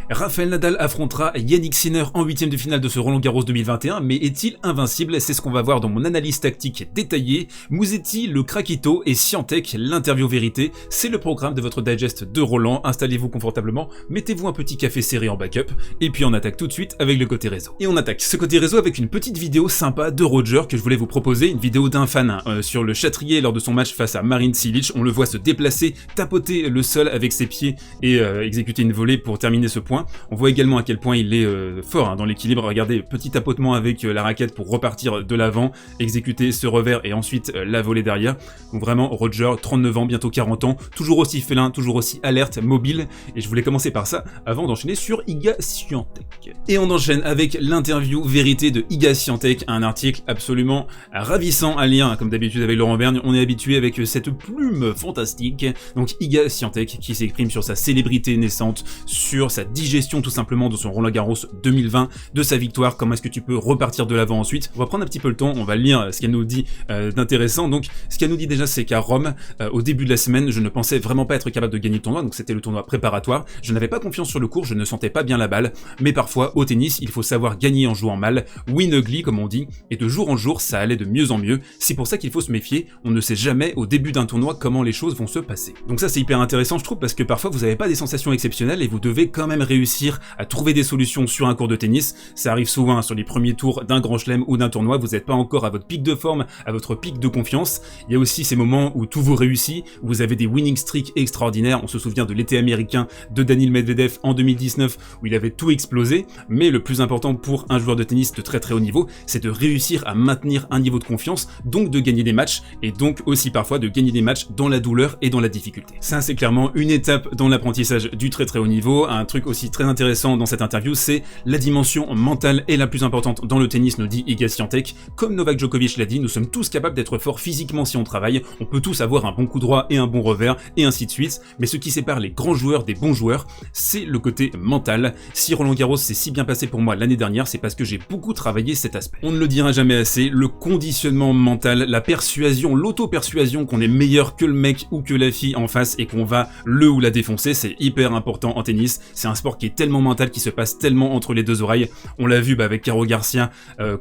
Rafael Nadal affrontera Yannick Sinner en huitième de finale de ce Roland Garros 2021, mais est-il invincible? C'est ce qu'on va voir dans mon analyse tactique détaillée. Musetti, le craquito et Swiatek, l'interview vérité. C'est le programme de votre digest de Roland. Installez-vous confortablement, mettez-vous un petit café serré en backup, et puis on attaque tout de suite avec le côté réseau. Et on attaque ce côté réseau avec une petite vidéo sympa de Roger que je voulais vous proposer, une vidéo d'un fan sur le Châtrier lors de son match face à Marin Cilic. On le voit se déplacer, tapoter le sol avec ses pieds et exécuter une volée pour terminer ce point. On voit également à quel point il est fort dans l'équilibre. Regardez, petit tapotement avec la raquette pour repartir de l'avant, exécuter ce revers et ensuite la volée derrière. Donc vraiment Roger, 39 ans, bientôt 40 ans, toujours aussi félin, toujours aussi alerte, mobile. Et je voulais commencer par ça avant d'enchaîner sur Iga Swiatek. Et on enchaîne avec l'interview vérité de Iga Swiatek, un article absolument ravissant à lire. Comme d'habitude avec Laurent Vergne, on est habitué avec cette plume fantastique. Donc Iga Swiatek qui s'exprime sur sa célébrité naissante, sur sa digestion tout simplement de son Roland Garros 2020, de sa victoire, comment est-ce que tu peux repartir de l'avant ensuite. On va prendre un petit peu le temps, on va lire ce qu'elle nous dit d'intéressant. Donc ce qu'elle nous dit déjà, c'est qu'à Rome, au début de la semaine, je ne pensais vraiment pas être capable de gagner le tournoi, donc c'était le tournoi préparatoire. Je n'avais pas confiance sur le court, je ne sentais pas bien la balle, mais parfois au tennis, il faut savoir gagner en jouant mal, win ugly comme on dit, et de jour en jour, ça allait de mieux en mieux. C'est pour ça qu'il faut se méfier, on ne sait jamais au début d'un tournoi comment les choses vont se passer. Donc ça c'est hyper intéressant je trouve, parce que parfois vous n'avez pas des sensations exceptionnelles et vous devez quand même réussir à trouver des solutions sur un court de tennis. Ça arrive souvent sur les premiers tours d'un grand chelem ou d'un tournoi, vous n'êtes pas encore à votre pic de forme, à votre pic de confiance. Il y a aussi ces moments où tout vous réussit, où vous avez des winning streaks extraordinaires. On se souvient de l'été américain de Daniil Medvedev en 2019 où il avait tout explosé, mais le plus important pour un joueur de tennis de très très haut niveau, c'est de réussir à maintenir un niveau de confiance, donc de gagner des matchs, et donc aussi parfois de gagner des matchs dans la douleur et dans la difficulté. Ça c'est clairement une étape dans l'apprentissage du très très haut niveau. Un truc aussi très intéressant dans cette interview, c'est la dimension mentale est la plus importante dans le tennis, nous dit Iga Swiatek. Comme Novak Djokovic l'a dit, nous sommes tous capables d'être forts physiquement si on travaille, on peut tous avoir un bon coup droit et un bon revers, et ainsi de suite, mais ce qui sépare les grands joueurs des bons joueurs, c'est le côté mental. Si Roland Garros s'est si bien passé pour moi l'année dernière, c'est parce que j'ai beaucoup travaillé cet aspect. On ne le dira jamais assez, le conditionnement mental, la persuasion, l'auto-persuasion qu'on est meilleur que le mec ou que la fille en face et qu'on va le ou la défoncer, c'est hyper important en tennis. C'est un sport qui est tellement mental, qui se passe tellement entre les deux oreilles. On l'a vu avec Caro Garcia,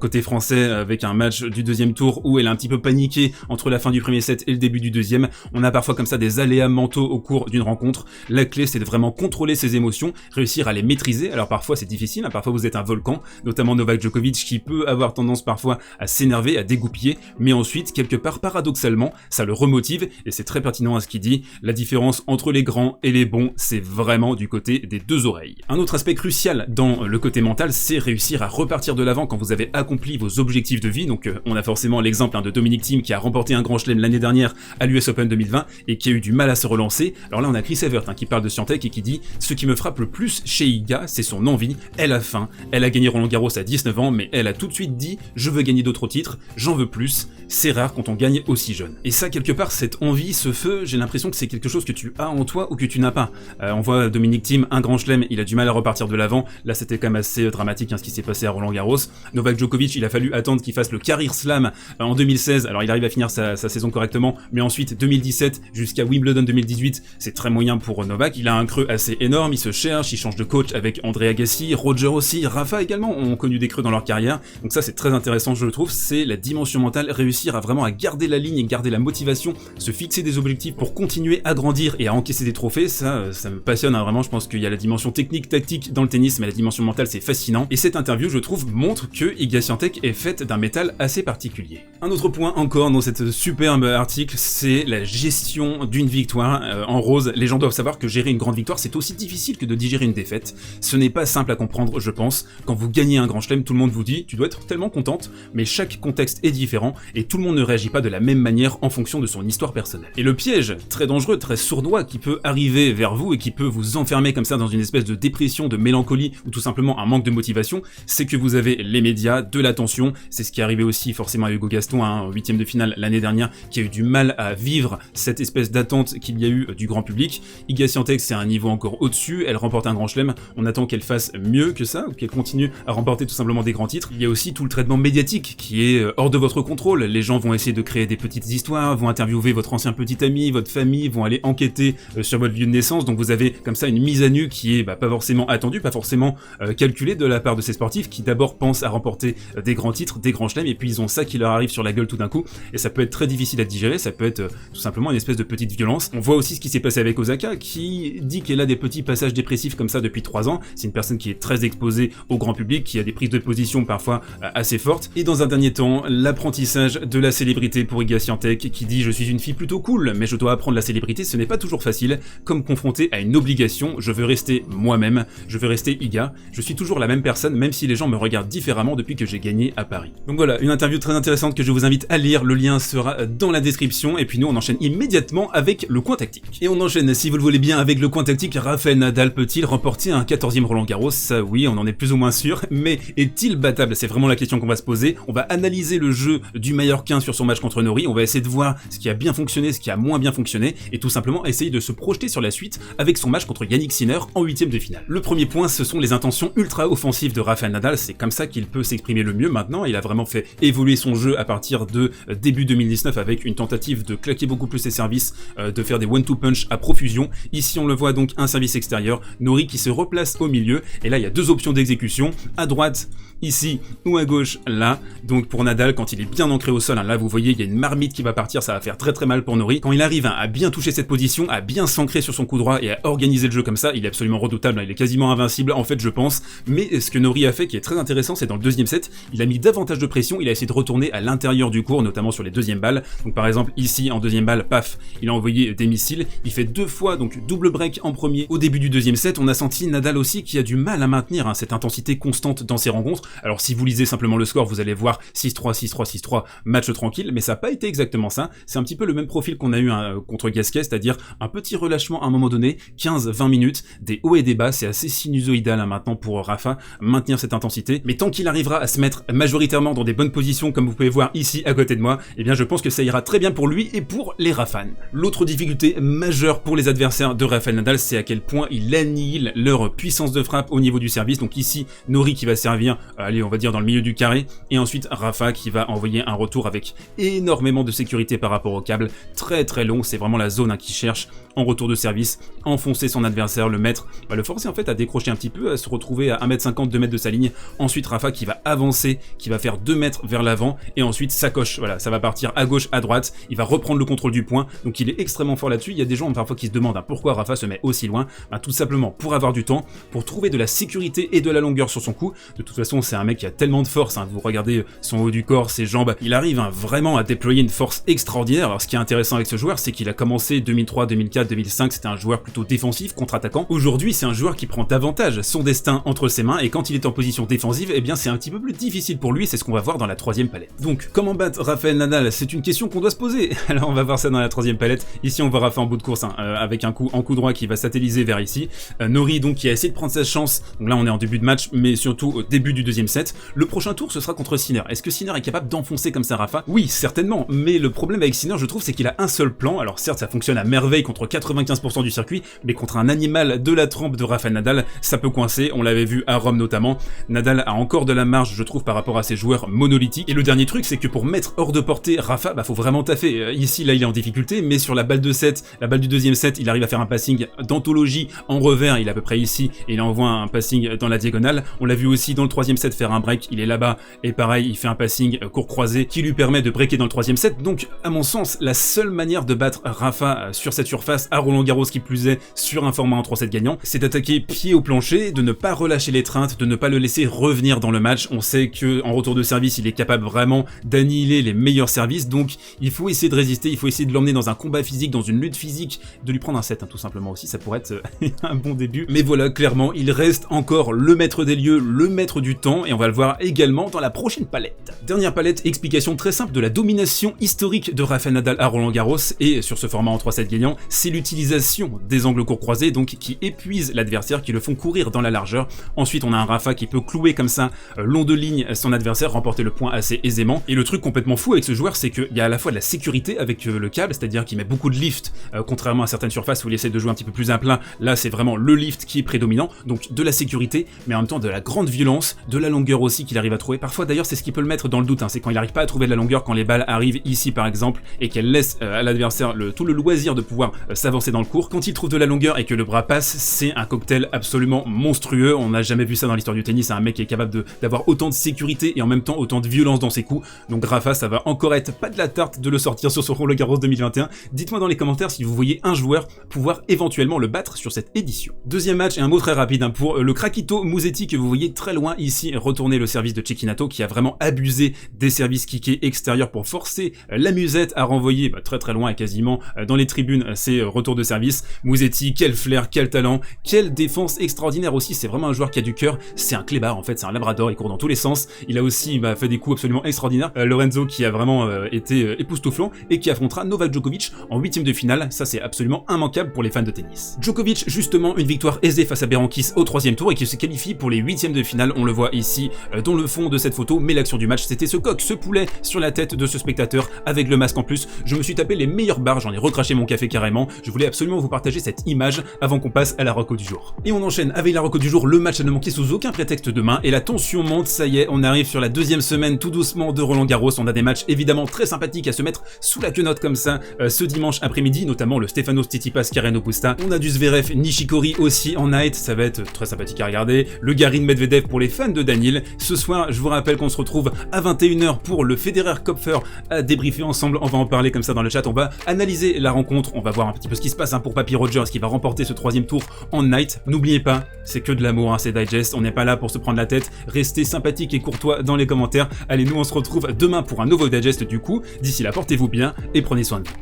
côté français, avec un match du deuxième tour où elle a un petit peu paniqué entre la fin du premier set et le début du deuxième. On a parfois comme ça des aléas mentaux au cours d'une rencontre. La clé, c'est de vraiment contrôler ses émotions, réussir à les maîtriser. Alors parfois c'est difficile, parfois vous êtes un volcan, notamment Novak Djokovic qui peut avoir tendance parfois à s'énerver, à dégoupiller, mais ensuite, quelque part paradoxalement, ça le remotive, et c'est très pertinent à ce qu'il dit. La différence entre les grands et les bons, c'est vraiment du côté des deux oreilles. Un autre aspect crucial dans le côté mental, c'est réussir à repartir de l'avant quand vous avez accompli vos objectifs de vie. Donc on a forcément l'exemple de Dominic Thiem qui a remporté un grand chelem l'année dernière à l'US Open 2020 et qui a eu du mal à se relancer. Alors là on a Chris Evert qui parle de Swiatek et qui dit « Ce qui me frappe le plus chez Iga, c'est son envie, elle a faim, elle a gagné Roland Garros à 19 ans, mais elle a tout de suite dit « Je veux gagner d'autres titres, j'en veux plus ». C'est rare quand on gagne aussi jeune. Et ça, quelque part, cette envie, ce feu, j'ai l'impression que c'est quelque chose que tu as en toi ou que tu n'as pas. On voit Dominic Thiem, un grand chelem, il a du mal à repartir de l'avant. Là, c'était quand même assez dramatique ce qui s'est passé à Roland Garros. Novak Djokovic, il a fallu attendre qu'il fasse le Career Slam en 2016. Alors, il arrive à finir sa saison correctement, mais ensuite, 2017 jusqu'à Wimbledon 2018, c'est très moyen pour Novak. Il a un creux assez énorme, il se cherche, il change de coach avec André Agassi, Roger aussi, Rafa également ont connu des creux dans leur carrière. Donc ça, c'est très intéressant, je le trouve. C'est la dimension mentale, réussir à vraiment à garder la ligne et garder la motivation, se fixer des objectifs pour continuer à grandir et à encaisser des trophées. Ça me passionne vraiment. Je pense qu'il y a la dimension technique, tactique dans le tennis, mais la dimension mentale, c'est fascinant. Et cette interview, je trouve, montre que Iga Swiatek est faite d'un métal assez particulier. Un autre point encore dans cette superbe article, c'est la gestion d'une victoire. En rose, les gens doivent savoir que gérer une grande victoire, c'est aussi difficile que de digérer une défaite. Ce n'est pas simple à comprendre, je pense. Quand vous gagnez un grand chelem, tout le monde vous dit « Tu dois être tellement contente », mais chaque contexte est différent et tout le monde ne réagit pas de la même manière en fonction de son histoire personnelle. Et le piège, très dangereux, très sournois, qui peut arriver vers vous et qui peut vous enfermer comme ça dans une espèce de dépression, de mélancolie ou tout simplement un manque de motivation, c'est que vous avez les médias, de l'attention. C'est ce qui est arrivé aussi forcément à Hugo Gaston, en huitième de finale l'année dernière, qui a eu du mal à vivre cette espèce d'attente qu'il y a eu du grand public. Iga Swiatek, c'est un niveau encore au-dessus, elle remporte un grand chelem, on attend qu'elle fasse mieux que ça, ou qu'elle continue à remporter tout simplement des grands titres. Il y a aussi tout le traitement médiatique qui est hors de votre contrôle. Les gens vont essayer de créer des petites histoires, vont interviewer votre ancien petit ami, votre famille, vont aller enquêter sur votre lieu de naissance, donc vous avez comme ça une mise à nu qui est pas forcément attendu, pas forcément calculé de la part de ces sportifs qui d'abord pensent à remporter des grands titres, des grands chelems, et puis ils ont ça qui leur arrive sur la gueule tout d'un coup, et ça peut être très difficile à digérer, ça peut être tout simplement une espèce de petite violence. On voit aussi ce qui s'est passé avec Osaka, qui dit qu'elle a des petits passages dépressifs comme ça depuis 3 ans, c'est une personne qui est très exposée au grand public, qui a des prises de position parfois assez fortes, et dans un dernier temps, l'apprentissage de la célébrité pour Iga Świątek, qui dit « Je suis une fille plutôt cool, mais je dois apprendre la célébrité, ce n'est pas toujours facile, comme confronté à une obligation, je veux rester moi-même, je veux rester Iga, je suis toujours la même personne, même si les gens me regardent différemment depuis que j'ai gagné à Paris. » Donc voilà, une interview très intéressante que je vous invite à lire, le lien sera dans la description, et puis nous on enchaîne immédiatement avec le coin tactique. Et on enchaîne, si vous le voulez bien, avec le coin tactique. Rafael Nadal peut-il remporter un 14e Roland Garros? Ça oui, on en est plus ou moins sûr, mais est-il battable? C'est vraiment la question qu'on va se poser. On va analyser le jeu du Mallorquin sur son match contre Norrie, on va essayer de voir ce qui a bien fonctionné, ce qui a moins bien fonctionné, et tout simplement essayer de se projeter sur la suite avec son match contre Jannik Sinner en 8e de finale. Le premier point, ce sont les intentions ultra offensives de Rafael Nadal, c'est comme ça qu'il peut s'exprimer le mieux maintenant, il a vraiment fait évoluer son jeu à partir de début 2019 avec une tentative de claquer beaucoup plus ses services, de faire des one-two punch à profusion. Ici on le voit donc un service extérieur, Norrie qui se replace au milieu, et là il y a deux options d'exécution, à droite ici ou à gauche là. Donc pour Nadal, quand il est bien ancré au sol, là vous voyez il y a une marmite qui va partir, ça va faire très très mal pour Norrie. Quand il arrive à bien toucher cette position, à bien s'ancrer sur son coup droit et à organiser le jeu comme ça, il est absolument redoutable, il est quasiment invincible en fait je pense. Mais ce que Norrie a fait qui est très intéressant, c'est dans le deuxième set, il a mis davantage de pression, il a essayé de retourner à l'intérieur du court, notamment sur les deuxièmes balles. Donc par exemple ici en deuxième balle, paf, il a envoyé des missiles, il fait 2 fois donc double break en premier au début du deuxième set. On a senti Nadal aussi qui a du mal à maintenir cette intensité constante dans ses rencontres. Alors si vous lisez simplement le score, vous allez voir 6-3, 6-3, 6-3, match tranquille, mais ça n'a pas été exactement ça. C'est un petit peu le même profil qu'on a eu contre Gasquet, c'est-à-dire un petit relâchement à un moment donné, 15-20 minutes, des hauts et des bas, c'est assez sinusoïdal maintenant pour Rafa, maintenir cette intensité, mais tant qu'il arrivera à se mettre majoritairement dans des bonnes positions, comme vous pouvez voir ici à côté de moi, eh bien je pense que ça ira très bien pour lui et pour les Rafans. L'autre difficulté majeure pour les adversaires de Rafael Nadal, c'est à quel point il annihile leur puissance de frappe au niveau du service. Donc ici, Norrie qui va servir, allez on va dire dans le milieu du carré, et ensuite Rafa qui va envoyer un retour avec énormément de sécurité par rapport au câble, très très long, c'est vraiment la zone qui cherche en retour de service, enfoncer son adversaire, le mettre, le forcer en fait à décrocher un petit peu, à se retrouver à 1m50, 2 mètres de sa ligne. Ensuite Rafa qui va avancer, qui va faire 2 mètres vers l'avant, et ensuite ça coche, voilà, ça va partir à gauche, à droite, il va reprendre le contrôle du point, donc il est extrêmement fort là-dessus. Il y a des gens parfois qui se demandent pourquoi Rafa se met aussi loin, tout simplement pour avoir du temps, pour trouver de la sécurité et de la longueur sur son coup. De toute façon c'est un mec qui a tellement de force, vous regardez son haut du corps, ses jambes, il arrive vraiment à déployer une force extraordinaire. Alors ce qui est intéressant avec ce joueur, c'est qu'il a commencé 2003, 2004, 2005, c'était un joueur plutôt défensif, contre-attaquant. Aujourd'hui c'est un joueur qui prend davantage son destin entre ses mains, et quand il est en position défensive, eh bien c'est un petit peu plus difficile pour lui, c'est ce qu'on va voir dans la troisième palette. Donc comment battre Rafael Nadal, c'est une question qu'on doit se poser. Alors on va voir ça dans la troisième palette. Ici on voit Rafa en bout de course, avec un coup en coup droit qui va satelliser vers ici. Norrie donc qui a essayé de prendre sa chance, donc là on est en début de match, mais surtout au début du deuxième set. Le prochain tour ce sera contre Sinner. Est-ce que Sinner est capable d'enfoncer comme ça Rafa? Oui, certainement, mais le problème avec Sinner je trouve c'est qu'il a un seul plan. Alors certes ça fonctionne à merveille contre 95% du circuit, mais contre un animal de la trempe de Rafael Nadal, ça peut coincer, on l'avait vu à Rome notamment. Nadal a encore de la marge je trouve par rapport à ses joueurs monolithiques, et le dernier truc c'est que pour mettre hors de portée Rafa, faut vraiment taffer. Ici là il est en difficulté, mais sur la balle de 7, la balle du deuxième set, il arrive à faire un passing d'anthologie en revers, il est à peu près ici, et il envoie un passing dans la diagonale. On l'a vu aussi dans le troisième set faire un break, il est là-bas, et pareil, il fait un passing court croisé qui lui permet de breaker dans le troisième set. Donc à mon sens, la seule manière de battre Rafa sur cette surface, à Roland Garros qui plus est, sur un format en 3-7 gagnant, c'est d'attaquer pied au plancher, de ne pas relâcher l'étreinte, de ne pas le laisser revenir dans le match. On sait que en retour de service, il est capable vraiment d'annihiler les meilleurs services, donc il faut essayer de résister, il faut essayer de l'emmener dans un combat physique, dans une lutte physique, de lui prendre un set tout simplement aussi, ça pourrait être un bon début. Mais voilà, clairement, il reste encore le maître des lieux, le maître du temps, et on va le voir également dans la prochaine palette. Dernière palette, explication très simple de la domination historique de Rafael Nadal à Roland Garros, et sur ce format en 3-7 gagnant, c'est l'utilisation des angles courts croisés, donc qui épuisent l'adversaire, qui le font courir dans la largeur. Ensuite on a un Rafa qui peut clouer comme ça, long de ligne, son adversaire, remporter le point assez aisément. Et le truc complètement fou avec ce joueur, c'est qu'il y a à la fois de la sécurité avec le câble, c'est-à-dire qu'il met beaucoup de lift, contrairement à certaines surfaces où il essaie de jouer un petit peu plus à plat. Là c'est vraiment le lift qui est prédominant, donc de la sécurité, mais en même temps de la grande violence, de la longueur aussi qu'il arrive à trouver. Parfois d'ailleurs c'est ce qui peut le mettre dans le doute, c'est quand il n'arrive pas à trouver de la longueur, quand les balles arrivent ici par exemple, et qu'elle laisse à l'adversaire tout le loisir de pouvoir s'avancer dans le court. Quand il trouve de la longueur et que le bras passe, c'est un cocktail absolument monstrueux. On n'a jamais vu ça dans l'histoire du tennis, un mec qui est capable d'avoir autant de sécurité et en même temps autant de violence dans ses coups. Donc Rafa, ça va encore être pas de la tarte de le sortir sur ce Roland Garros 2021. Dites-moi dans les commentaires si vous voyez un joueur pouvoir éventuellement le battre sur cette édition. Deuxième match et un mot très rapide pour le Krakito Musetti que vous voyez très loin ici retourner le service de Cecchinato qui a vraiment abusé des services kickés extérieurs pour forcer la musette à renvoyer très loin et quasiment dans les tribunes ses retours de service. Musetti, quel flair, quel talent, quelle défense extraordinaire aussi, c'est vraiment un joueur qui a du cœur, c'est un clébard en fait, c'est un labrador, il court dans tous les sens, il a aussi fait des coups absolument extraordinaires. Lorenzo qui a vraiment été époustouflant et qui affrontera Novak Djokovic en 8e de finale, ça c'est absolument immanquable pour les fans de tennis. Djokovic justement une victoire aisée face à Berankis au 3e tour et qui se qualifie pour les 8e de finale, on le voit ici dans le fond de cette photo, mais l'action du match c'était ce coq, ce poulet sur la tête de ce spectateur avec le masque en plus. Je me suis tapé les meilleures barres, j'en ai recraché mon café carrément, je voulais absolument vous partager cette image avant qu'on passe à la reco du jour. Et on enchaîne avec la reco du jour, le match à ne manquer sous aucun prétexte demain et la tension monte, ça y est, on arrive sur la 2e semaine tout doucement de Roland Garros, on a des matchs évidemment très sympathiques à se mettre sous la quenotte comme ça ce dimanche après-midi, notamment le Stefanos Tsitsipas Karen Busta, on a du Zverev Nishikori aussi en night, ça va être très sympathique à regarder, le Garin Medvedev pour les fans de Daniil. Ce soir, je vous rappelle qu'on se retrouve à 21h pour le Federer Kopfer à débriefer ensemble, on va en parler comme ça dans le chat, on va analyser la rencontre, on va voir un petit peu ce qui se passe pour Papy Rogers qui va remporter ce 3e tour en night. N'oubliez pas, c'est que de l'amour, c'est Digest, on n'est pas là pour se prendre la tête, restez sympathique et courtois dans les commentaires. Allez, nous on se retrouve demain pour un nouveau Digest du coup, d'ici là portez-vous bien et prenez soin de vous.